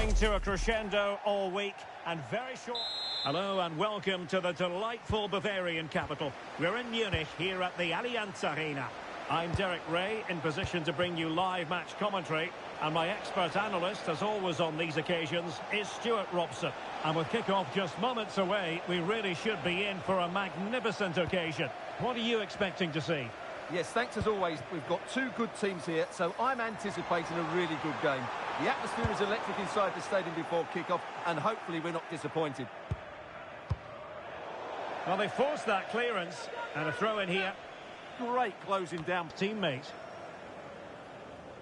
Building to a crescendo all week and very short. Hello and welcome to the delightful Bavarian capital. We're in Munich here at the Allianz Arena. I'm Derek Ray, in position to bring you live match commentary, and my expert analyst, as always on these occasions, is Stuart Robson. And with kick-off just moments away, we really should be in for a magnificent occasion. What are you expecting to see? Yes, thanks as always. We've got two good teams here, so I'm anticipating a really good game. The atmosphere is electric inside the stadium before kick-off, and hopefully we're not disappointed. Well, they forced that clearance, and a throw in here. Great closing down. Teammate.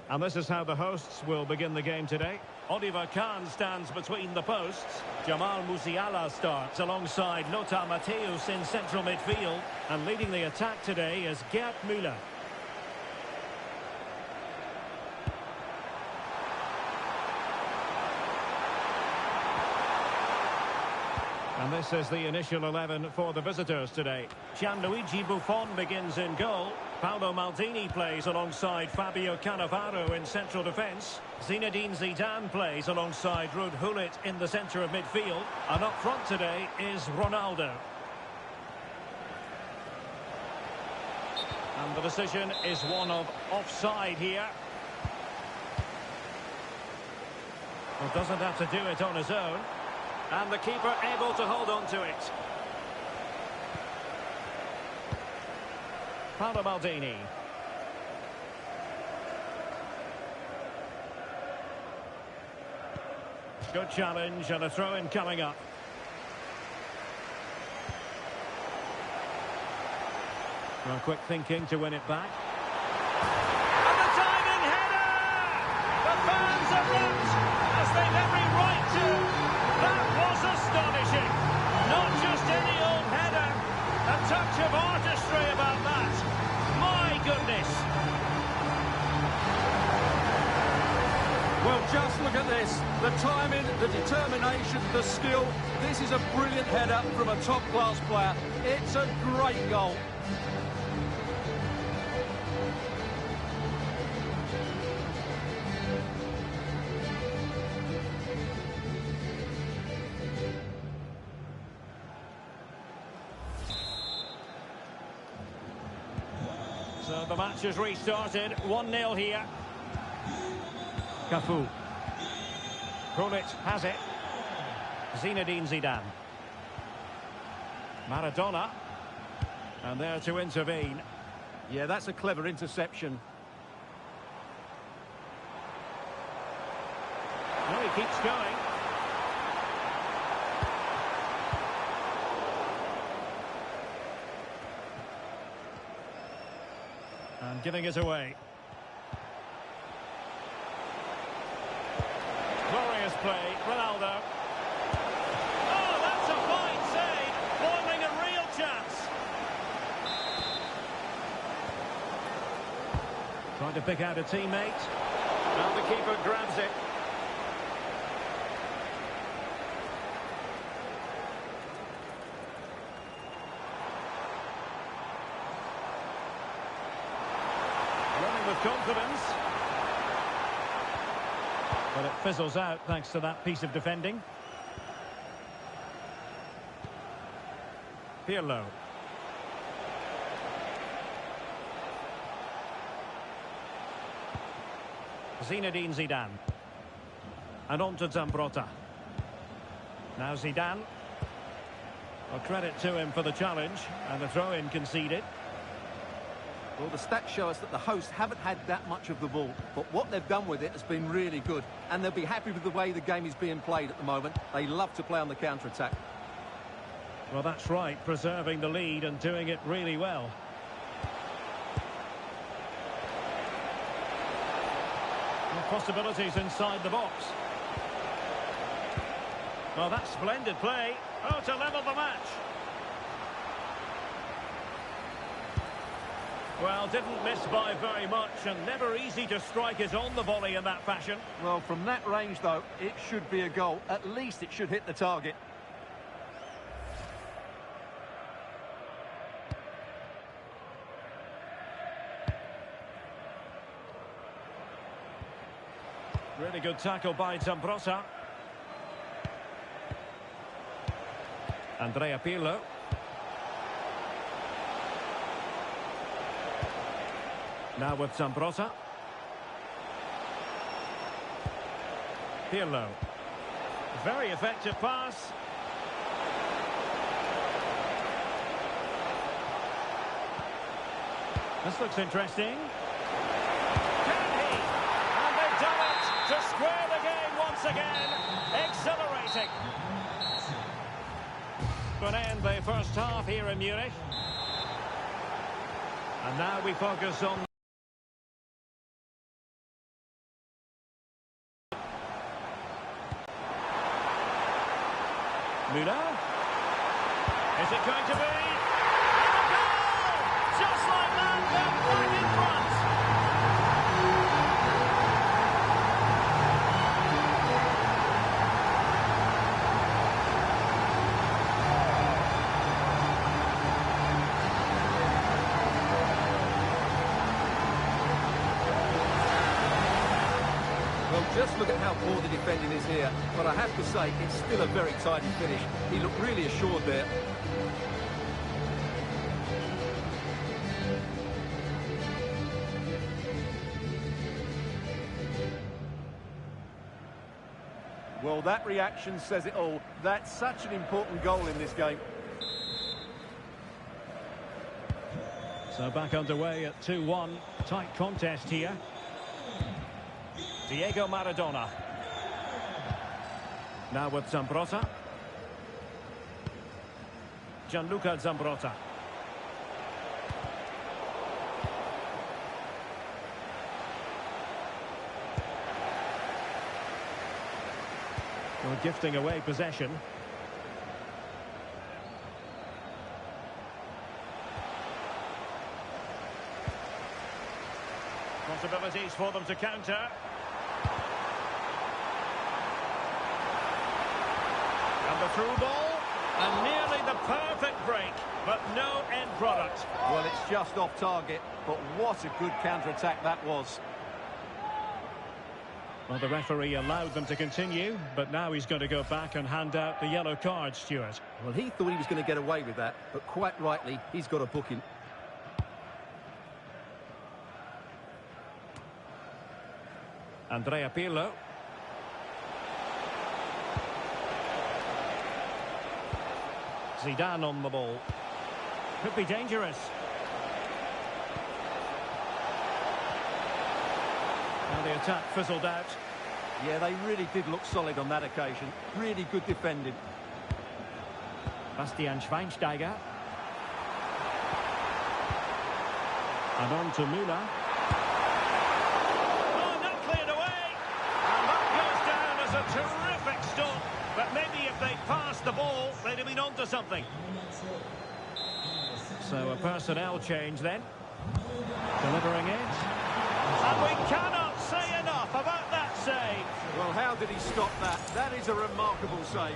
And this is how the hosts will begin the game today. Oliver Kahn stands between the posts. Jamal Musiala starts alongside Lothar Matthäus in central midfield. And leading the attack today is Gerd Müller. And this is the initial 11 for the visitors today. Gianluigi Buffon begins in goal. Paolo Maldini plays alongside Fabio Cannavaro in central defence. Zinedine Zidane plays alongside Ruud Gullit in the centre of midfield. And up front today is Ronaldo. And the decision is one of offside here. Well, doesn't have to do it on his own. And the keeper able to hold on to it. Paolo Maldini. Good challenge and a throw-in coming up. Well, quick thinking to win it back. And the diving header! The fans erupt as they've every right to. That was astonishing. Not just any old header. A touch of artistry about that. My goodness. Well, just look at this. The timing, the determination, the skill. This is a brilliant header from a top-class player. It's a great goal. So the match has restarted. 1-0 here. Cafu. Gullit has it. Zinedine Zidane. Maradona. And there to intervene. Yeah, that's a clever interception. Well, he keeps going. And giving it away. Glorious play, Ronaldo. Oh, that's a fine save, foiling a real chance. Trying to pick out a teammate. And the keeper grabs it. With confidence. But it fizzles out thanks to that piece of defending. Pirlo. Zinedine Zidane. And on to Zambrotta. Now Zidane. Well, credit to him for the challenge. And the throw-in conceded. Well, the stats show us that the hosts haven't had that much of the ball, but what they've done with it has been really good, and they'll be happy with the way the game is being played at the moment. They love to play on the counter-attack. Well, that's right, preserving the lead and doing it really well. Well, possibilities inside the box. Well, that's splendid play. Oh, to level the match. Well, didn't miss by very much, and never easy to strike it on the volley in that fashion. Well, from that range, though, it should be a goal. At least it should hit the target. Really good tackle by Zambrotta. Andrea Pirlo. Now with Zambrotta. Pirlo. Very effective pass. This looks interesting. Can he? And they've done it to square the game once again. Exhilarating. Going to end the first half here in Munich. And now we focus on Müller. Is it going to be? And a goal! Just like that, they're back in front. Well, just look at how poor the defending is here. But I have to say, it's still a very tidy finish. He looked really assured there. Well, that reaction says it all. That's such an important goal in this game. So back underway at 2-1. Tight contest here. Diego Maradona. Now with Zambrotta. Gianluca Zambrotta. We're gifting away possession. Possibilities for them to counter. And the through ball, and nearly the perfect break, but no end product. Well, it's just off target, but what a good counter-attack that was. Well, the referee allowed them to continue, but now he's going to go back and hand out the yellow card, Stuart. Well, he thought he was going to get away with that, but quite rightly, he's got a booking. Andrea Pirlo. Zidane on the ball. Could be dangerous. Now the attack fizzled out. Yeah, they really did look solid on that occasion. Really good defending. Bastian Schweinsteiger. And on to Müller. Oh, not cleared away. And that goes down as a terrific stop. But maybe if they'd passed the ball, they'd have been onto something. So a personnel change then. Delivering it. And we cannot say enough about that save. Well, how did he stop that? That is a remarkable save.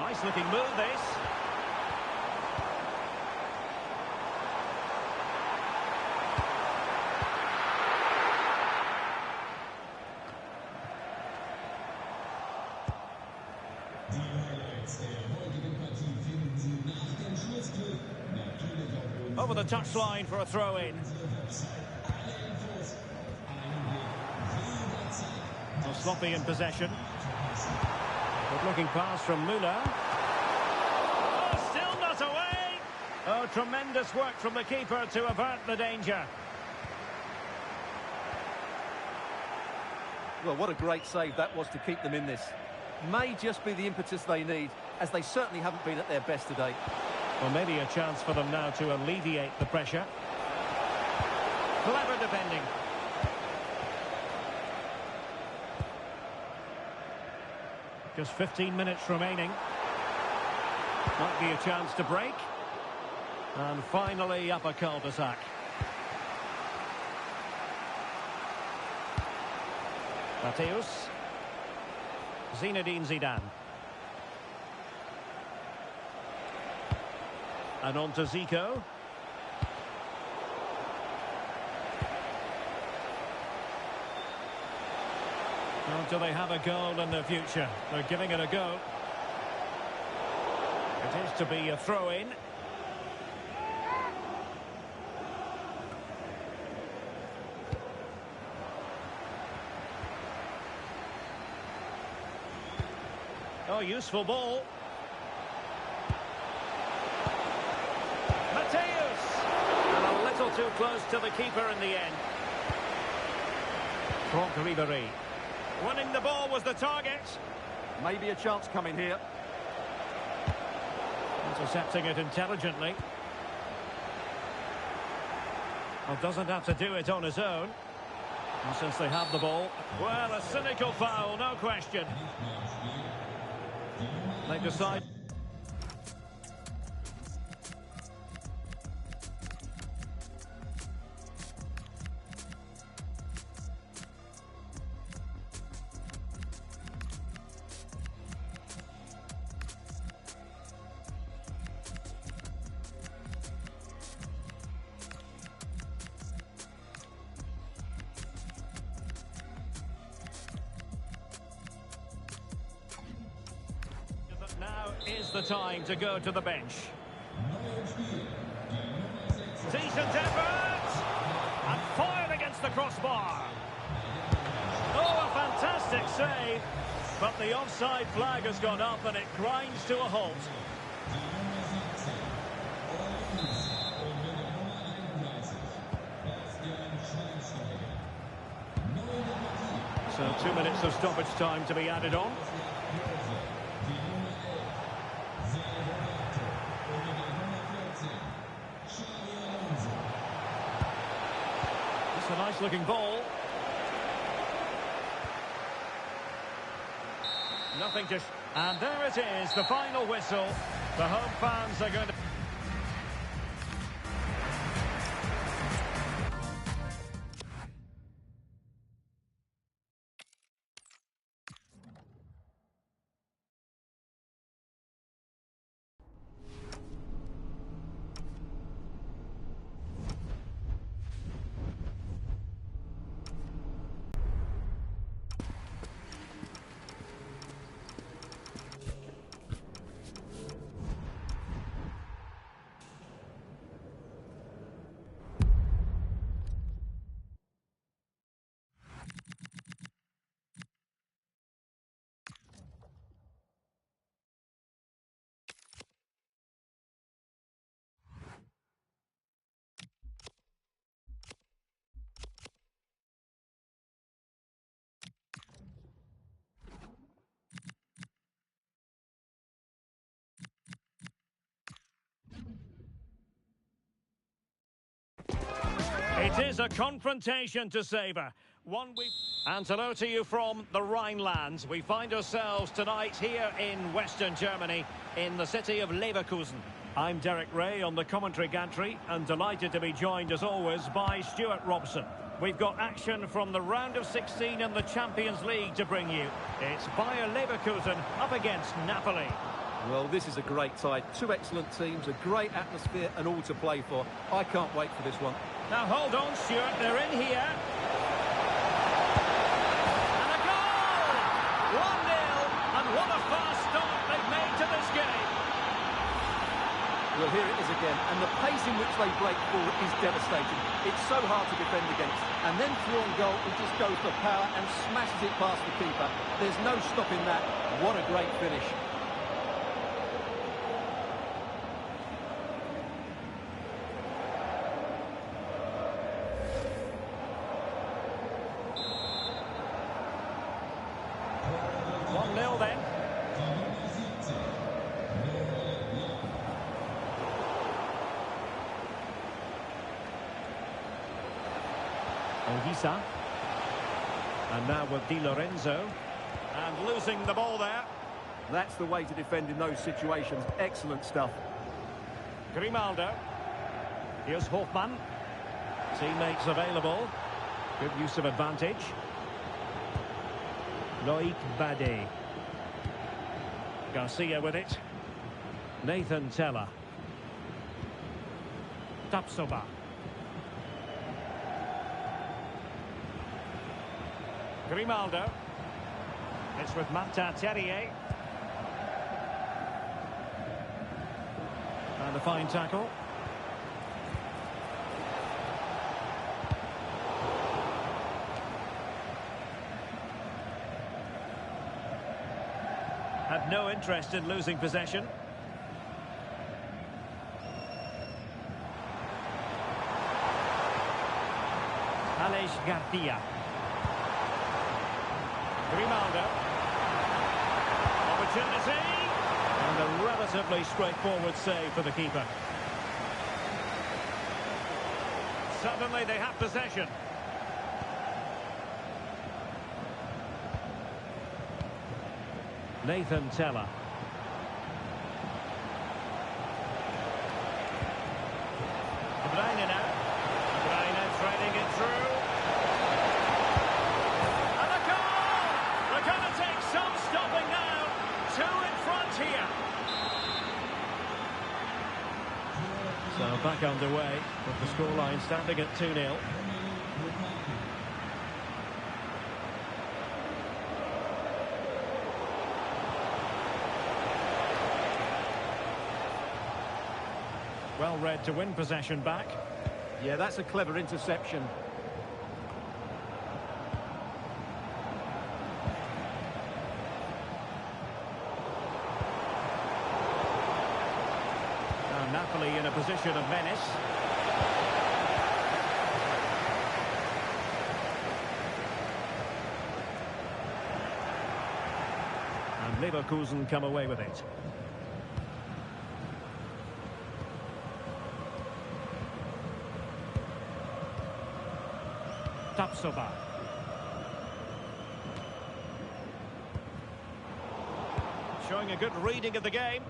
Nice looking move, this. Over the touchline for a throw-in. Well, sloppy in possession. Good-looking pass from Müller. Oh, still not away. Oh, tremendous work from the keeper to avert the danger. Well, what a great save that was to keep them in this. May just be the impetus they need, as they certainly haven't been at their best today. Well, maybe a chance for them now to alleviate the pressure. Clever defending. Just 15 minutes remaining. Might be a chance to break. And finally up a cul-de-sac. Matthäus. Zinedine Zidane. And on to Zico. Well, do they have a goal in the future? They're giving it a go. It is to be a throw-in. Oh, useful ball. Mateus! And a little too close to the keeper in the end. Franck Ribéry. Winning the ball was the target. Maybe a chance coming here. Intercepting it intelligently. Well, doesn't have to do it on his own. And since they have the ball, well, a cynical foul, no question. They decide. Now is the time to go to the bench. Decent effort! And fired against the crossbar. Oh, a fantastic save. But the offside flag has gone up and it grinds to a halt. So 2 minutes of stoppage time to be added on. It's a nice-looking ball. Nothing to... And there it is, the final whistle. The home fans are going to... It is a confrontation to savour. And hello to you from the Rhineland. We find ourselves tonight here in Western Germany, in the city of Leverkusen. I'm Derek Ray on the commentary gantry, and delighted to be joined as always by Stuart Robson. We've got action from the round of 16 in the Champions League to bring you. It's Bayer Leverkusen up against Napoli. Well, this is a great tie. Two excellent teams, a great atmosphere and all to play for. I can't wait for this one. Now hold on, Stuart, they're in here. And a goal! 1-0, and what a fast start they've made to this game. Well, here it is again, and the pace in which they break forward is devastating. It's so hard to defend against. And then through on goal, he just goes for power and smashes it past the keeper. There's no stopping that. What a great finish. Then. Olisa. And now with Di Lorenzo. And losing the ball there. That's the way to defend in those situations. Excellent stuff. Grimaldo. Here's Hofmann. Teammates available. Good use of advantage. Loic Bade. Garcia with it. Nathan Teller. Tapsoba. Grimaldo. It's with Mata Terrier. And a fine tackle. Had no interest in losing possession. Aleix Garcia. Grimaldo. Opportunity. And a relatively straightforward save for the keeper. Suddenly they have possession. Nathan Tella. De Bruyne now. De Bruyne threading it through. And a goal! They're going to take some stopping now. Two in front here. So back underway with the scoreline standing at 2-0. Well read to win possession back. Yeah, that's a clever interception. Now Napoli in a position of menace. And Leverkusen come away with it. Tapsoba. Showing a good reading of the game.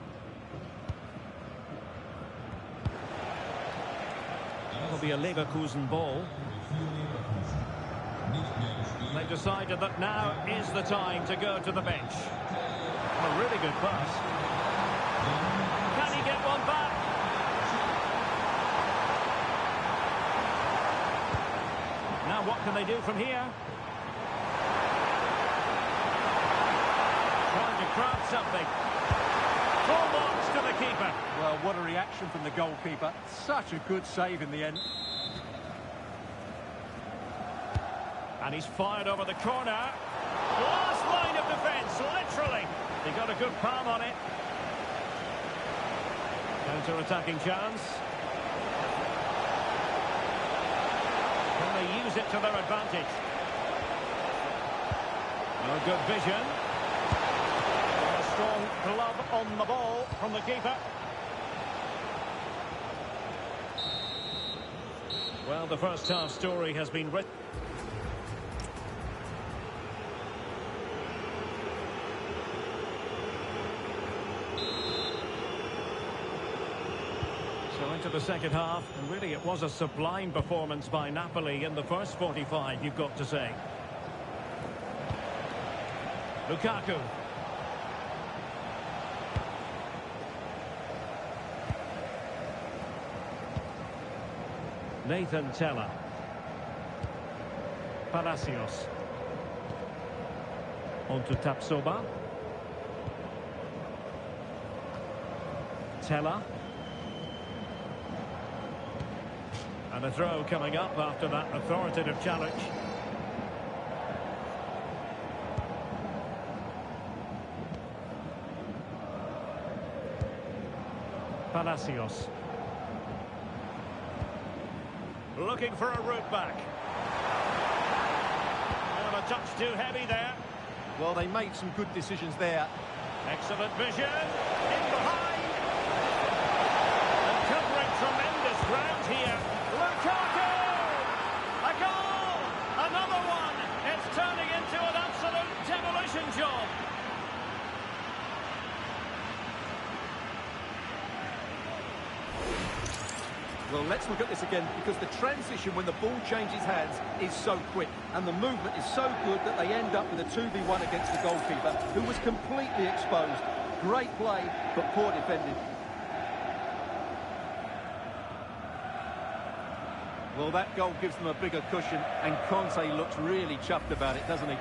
It'll be a Leverkusen ball. They decided that now is the time to go to the bench. A really good pass. Can he get one back? Now what can they do from here? Trying to craft something. Full marks to the keeper. Well, what a reaction from the goalkeeper. Such a good save in the end. And he's fired over the corner. Last line of defence, literally. He got a good palm on it. Counter-attacking chance. Can they use it to their advantage? Oh, good vision. A strong glove on the ball from the keeper. Well, the first half story has been written. So into the second half, and really it was a sublime performance by Napoli in the first 45, you've got to say. Lukaku. Nathan Tella. Palacios. On to Tapsoba. Tella. And a throw coming up after that authoritative challenge. Palacios. Looking for a route back. Well, a touch too heavy there. Well, they made some good decisions there. Excellent vision. In behind. And covering tremendous ground here. Lukaku! A goal! Another one! It's turning into an absolute demolition job. Well, let's look at this again, because the transition when the ball changes hands is so quick, and the movement is so good that they end up with a 2v1 against the goalkeeper, who was completely exposed. Great play, but poor defending. Well, that goal gives them a bigger cushion, and Conte looks really chuffed about it, doesn't he?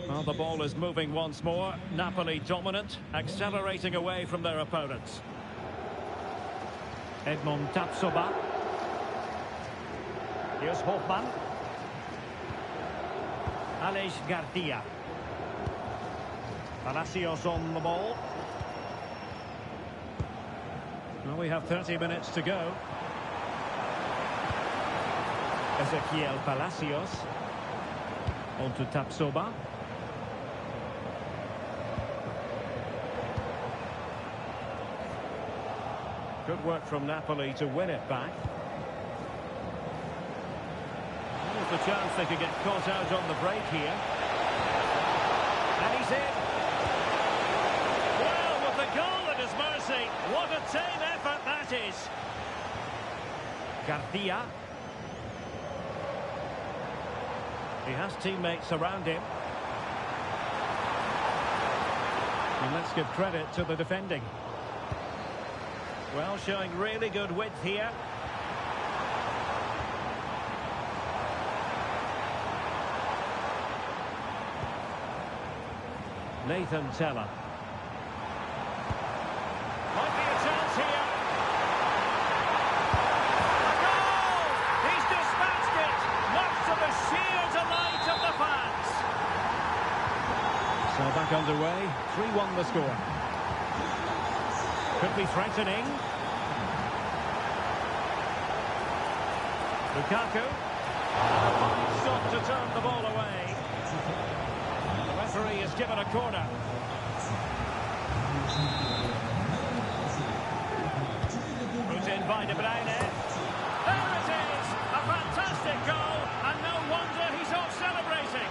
Well, the ball is moving once more. Napoli dominant, accelerating away from their opponents. Edmond Tapsoba. Here's Hofmann. Aleix Garcia. Palacios on the ball. Well, we have 30 minutes to go. Ezequiel Palacios. On to Tapsoba. Good work from Napoli to win it back. There's the chance they could get caught out on the break here. And he's in. Well, with the goal at his mercy, what a team effort that is. Garcia. He has teammates around him. And let's give credit to the defending. Well, showing really good width here. Nathan Tella. Might be a chance here. A goal! He's dispatched it, much to the sheer delight of the fans. So back underway, 3-1 the score. Could be threatening. Lukaku. A fine shot to turn the ball away. The referee has given a corner. Put in by De Bruyne. There it is! A fantastic goal, and no wonder he's off celebrating.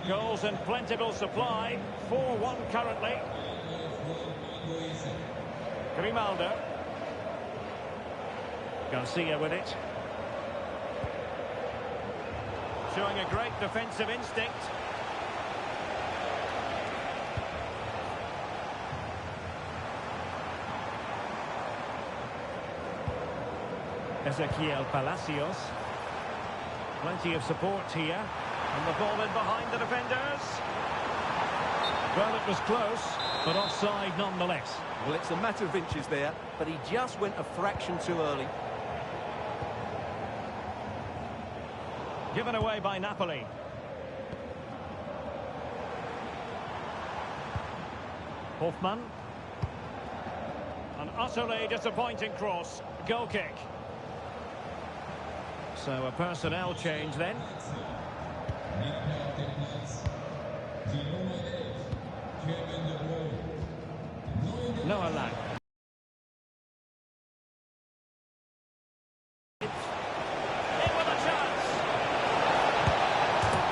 Goals in plentiful supply. 4-1 currently. Grimaldo. Garcia with it. Showing a great defensive instinct. Ezequiel Palacios. Plenty of support here. And the ball in behind the defenders. Well, it was close, but offside nonetheless. Well, it's a matter of inches there, but he just went a fraction too early. Given away by Napoli. Hofmann. An utterly disappointing cross. Goal kick. So a personnel change then. Noah Lang. In with a chance.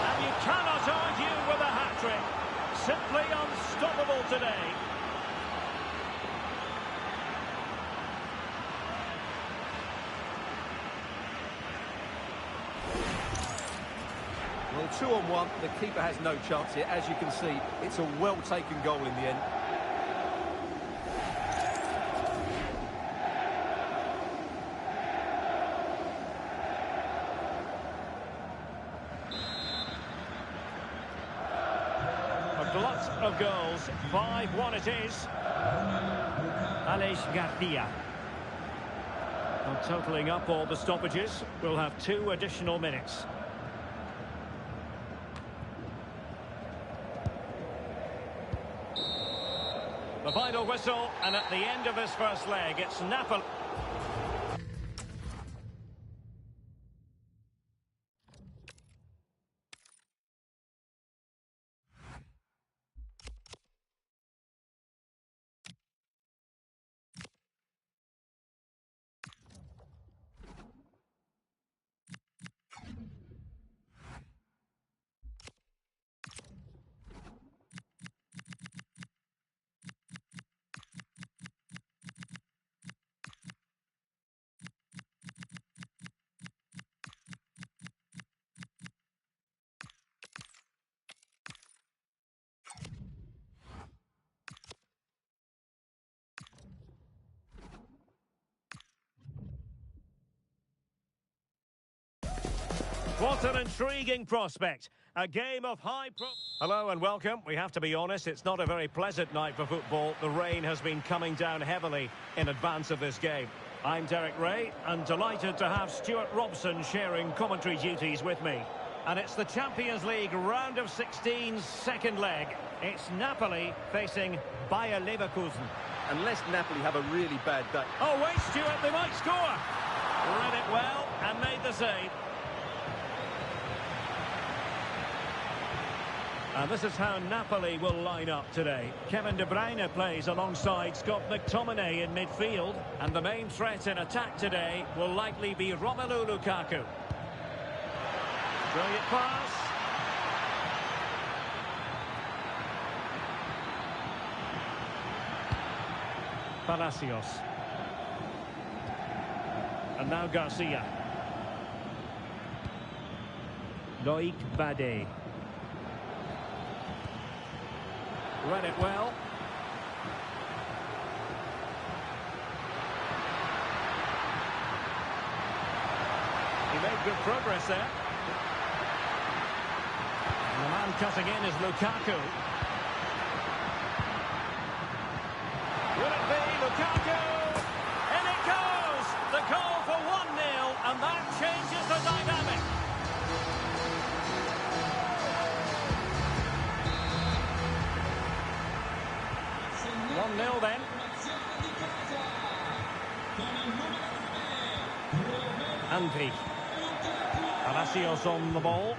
And you cannot argue with a hat-trick. Simply unstoppable today. Well, 2-on-1, the keeper has no chance here. As you can see, it's a well-taken goal in the end. A glut of goals. 5-1 it is. Aleix Garcia. Well, totalling up all the stoppages, we'll have 2 additional minutes. The final whistle, and at the end of this first leg, it's Napoli. What an intriguing prospect. A game of Hello and welcome. We have to be honest, it's not a very pleasant night for football. The rain has been coming down heavily in advance of this game. I'm Derek Ray and delighted to have Stuart Robson sharing commentary duties with me. And it's the Champions League round of 16's second leg. It's Napoli facing Bayer Leverkusen. Unless Napoli have a really bad day. Oh wait, Stuart, they might score. Read it well and made the save. And this is how Napoli will line up today. Kevin De Bruyne plays alongside Scott McTominay in midfield. And the main threat in attack today will likely be Romelu Lukaku. Brilliant pass. Palacios. And now Garcia. Loic Bade. Read it well. He made good progress there. And the man cutting in is Lukaku. Will it be Lukaku? In it goes! The goal for 1-0, and that changes the dynamic. 1-0 then. Andri. Palacios on the ball.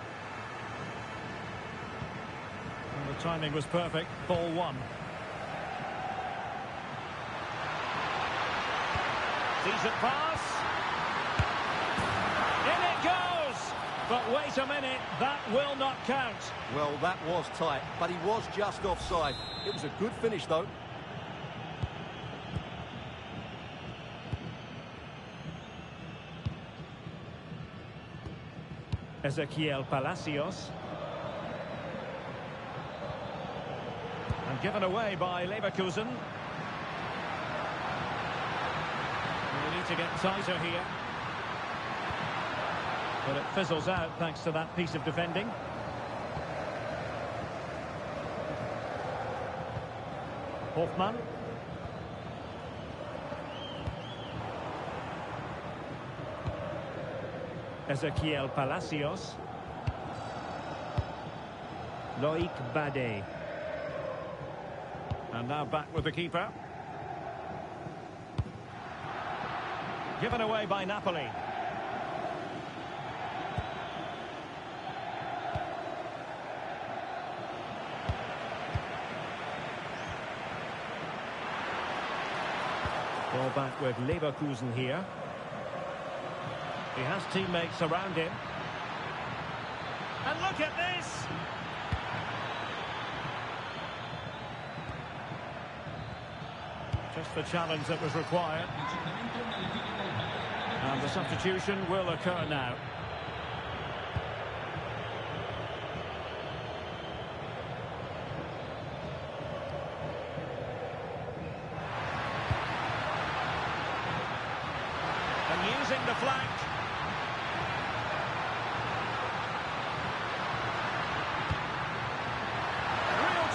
And the timing was perfect. Ball one. Decent pass. In it goes! But wait a minute, that will not count. Well, that was tight, but he was just offside. It was a good finish, though. Ezequiel Palacios. And given away by Leverkusen. We need to get tighter here. But it fizzles out thanks to that piece of defending. Hoffmann. Ezequiel Palacios. Loic Bade. And now back with the keeper. Given away by Napoli. Ball back with Leverkusen here. He has teammates around him. And look at this! Just the challenge that was required. And the substitution will occur now. And using the flank.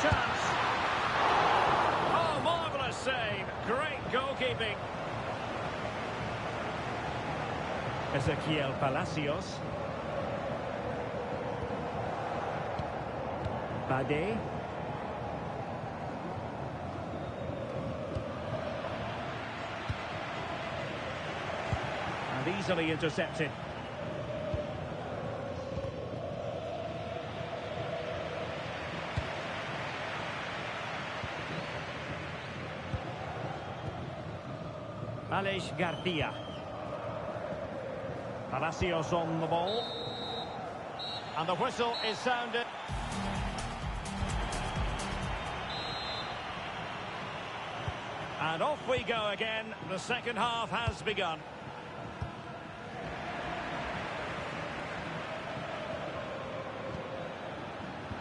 Chance. Oh, marvellous save. Great goalkeeping. Ezequiel Palacios. Bade. And easily intercepted. Aleix Garcia. Palacios on the ball. And the whistle is sounded. And off we go again. The second half has begun.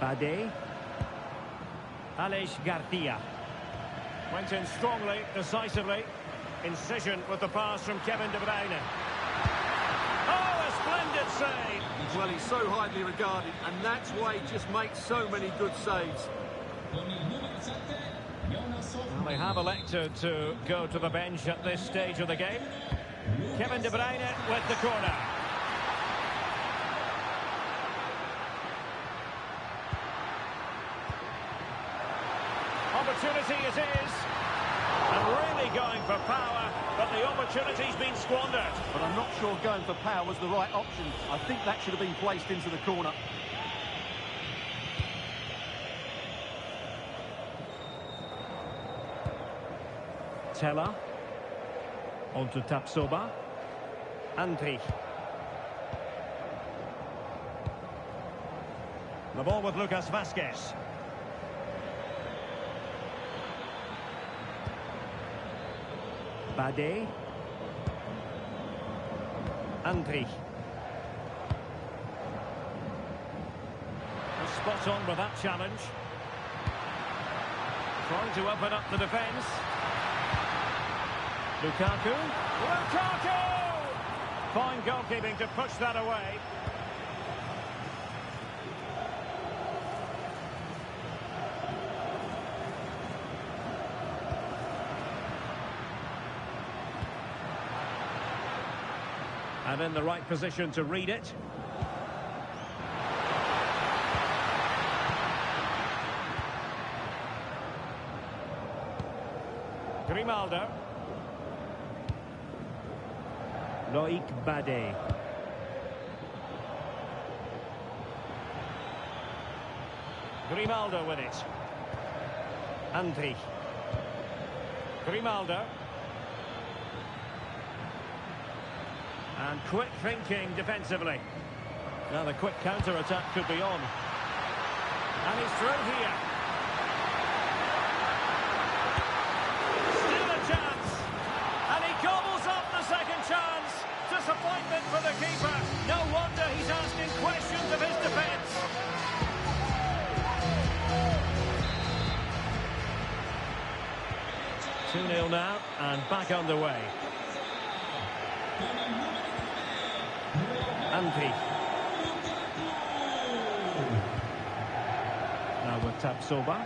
Bade. Aleix Garcia. Went in strongly, decisively. Incision with the pass from Kevin De Bruyne. Oh, a Splendid save. Well, he's so highly regarded, and that's why he just makes so many good saves. Well, they have elected to go to the bench at this stage of the game. Kevin De Bruyne with the corner. Opportunity it is. And really going for power, but the opportunity's been squandered. But I'm not sure going for power was the right option. I think that should have been placed into the corner. Teller. On to Tapsoba. Andrich. The ball with Lucas Vazquez. Bade. Andrich. Spot on with that challenge. Trying to open up the defence. Lukaku. Lukaku! Fine goalkeeping to push that away. And in the right position to read it. Grimaldo. Loic Bade. Grimaldo with it. Andrich. Grimaldo. And quick thinking defensively. Now the quick counter-attack could be on. And he's through here. Still a chance. And he gobbles up the second chance. Disappointment for the keeper. No wonder he's asking questions of his defence. Two 2-0 now, and back underway. Andrich. Now with Tapsoba.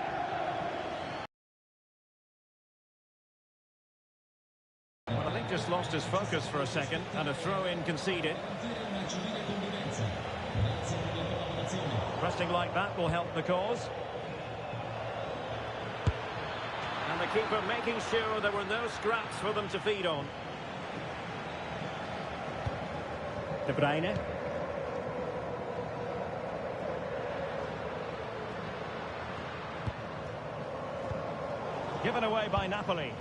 Well, I think just lost his focus for a second, and a throw-in conceded. Pressing like that will help the cause. And the keeper making sure there were no scraps for them to feed on. De Bruyne. Given away by Napoli.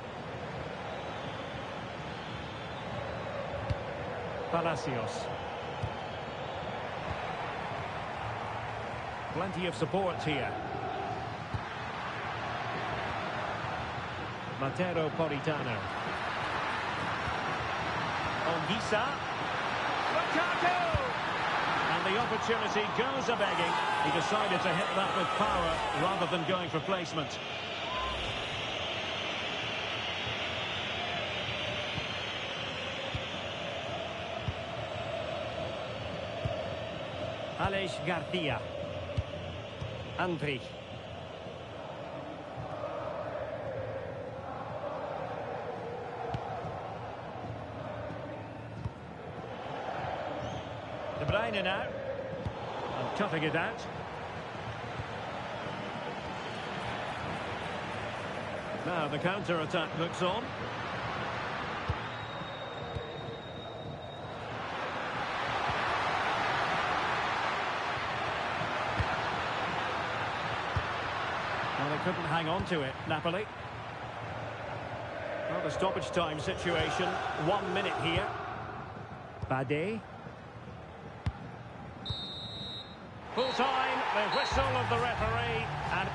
Palacios. Plenty of support here. Mateo Politano. Onguisa. Lukaku! And the opportunity goes a-begging. He decided to hit that with power rather than going for placement. Aleix Garcia. Andrich. De Bruyne now. And cutting it out. Now the counter-attack looks on. Well, they couldn't hang on to it, Napoli. Well, the stoppage time situation, 1 minute here. Bade. Full time, the whistle of the referee, and